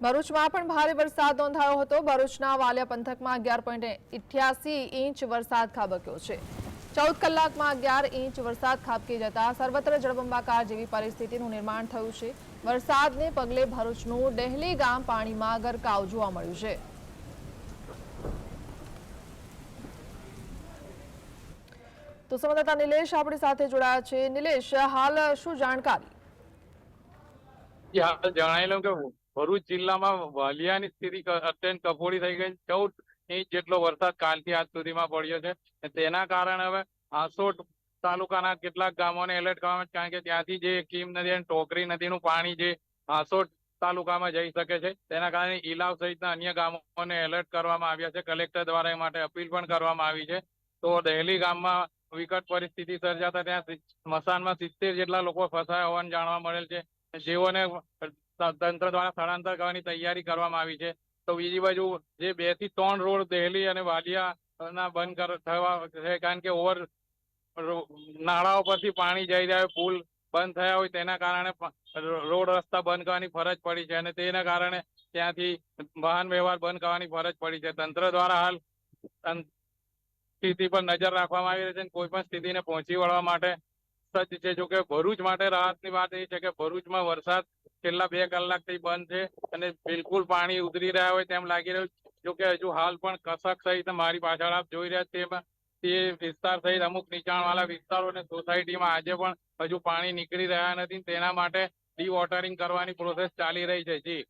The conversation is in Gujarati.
ભરૂચમાં પણ ભારે વરસાદ નોંધાયો હતો। ભરૂચના વાલિયા પંથકમાં 11.88 ઇંચ વરસાદ ખાબક્યો છે। 14 કલાકમાં 11 ઇંચ વરસાદ ખાબકી જતા સર્વત્ર જળબંબાકાર જેવી પરિસ્થિતિનું નિર્માણ થયું છે। વરસાદને પગલે ભરૂચનું ડેહલી ગામ પાણીમાં ગરકાવ જોવા મળ્યું છે। તો સંવાદદાતા નિલેશ આપણી સાથે જોડાયા છે। નિલેશ, હાલ શું જાણકારી? હાલ જણાવી લઉં કે ભરૂચ જિલ્લામાં વાલિયાની સ્થિતિ અત્યંત કફોડી થઈ ગઈ। 14 ઇંચ જેટલો વરસાદ કાલથી આજ સુધીમાં પડ્યો છે। તેના કારણે હવે આસોટ તાલુકાના કેટલાક ગામોને એલર્ટ કરવામાં, કારણ કે ત્યાંથી જે કીમ નદી અને ટોકરી નદીનું પાણી જે આસોટ તાલુકામાં જઈ શકે છે, તેના કારણે ઈલાવ સહિતના અન્ય ગામોને એલર્ટ કરવામાં આવ્યા છે। કલેક્ટર દ્વારા એ માટે અપીલ પણ કરવામાં આવી છે। તો દહેલી ગામમાં વિકટ પરિસ્થિતિ સર્જાતા ત્યાં સ્મશાનમાં 70 જેટલા લોકો ફસાયા હોવાનું જાણવા મળેલ છે, જેઓને તંત્ર દ્વારા સ્થળાંતર કરવાની તૈયારી કરવામાં આવી છે। તો બીજી બાજુ જે 2 થી 3 રોડ દહેલી અને વાલિયા બંધ થવા છે, કારણ કે નાળાઓ પરથી પાણી જઈ રહ્યા હોય, પુલ બંધ થયા હોય, તેના કારણે રોડ રસ્તા બંધ કરવાની ફરજ પડી છે અને તેના કારણે ત્યાંથી વાહન વ્યવહાર બંધ કરવાની ફરજ પડી છે। તંત્ર દ્વારા હાલ સ્થિતિ પર નજર રાખવામાં આવી રહી છે, કોઈ પણ સ્થિતિને પહોંચી વળવા માટે સજ્જ છે। જોકે ભરૂચ માટે રાહતની વાત એ છે કે ભરૂચમાં વરસાદ છેલ્લા 2 કલાકથી બંધ છે અને બિલકુલ પાણી ઉતરી રહ્યા હોય તેમ લાગી રહ્યું છે। જોકે હજુ હાલ પણ કસક સહિત મારી પાછળ આપ જોઈ રહ્યા તે વિસ્તાર સહિત અમુક નીચાણવાળા વિસ્તારો અને સોસાયટીમાં આજે પણ હજુ પાણી નીકળી રહ્યા નથી। તેના માટે ડી વોટરિંગ કરવાની પ્રોસેસ ચાલી રહી છે। જી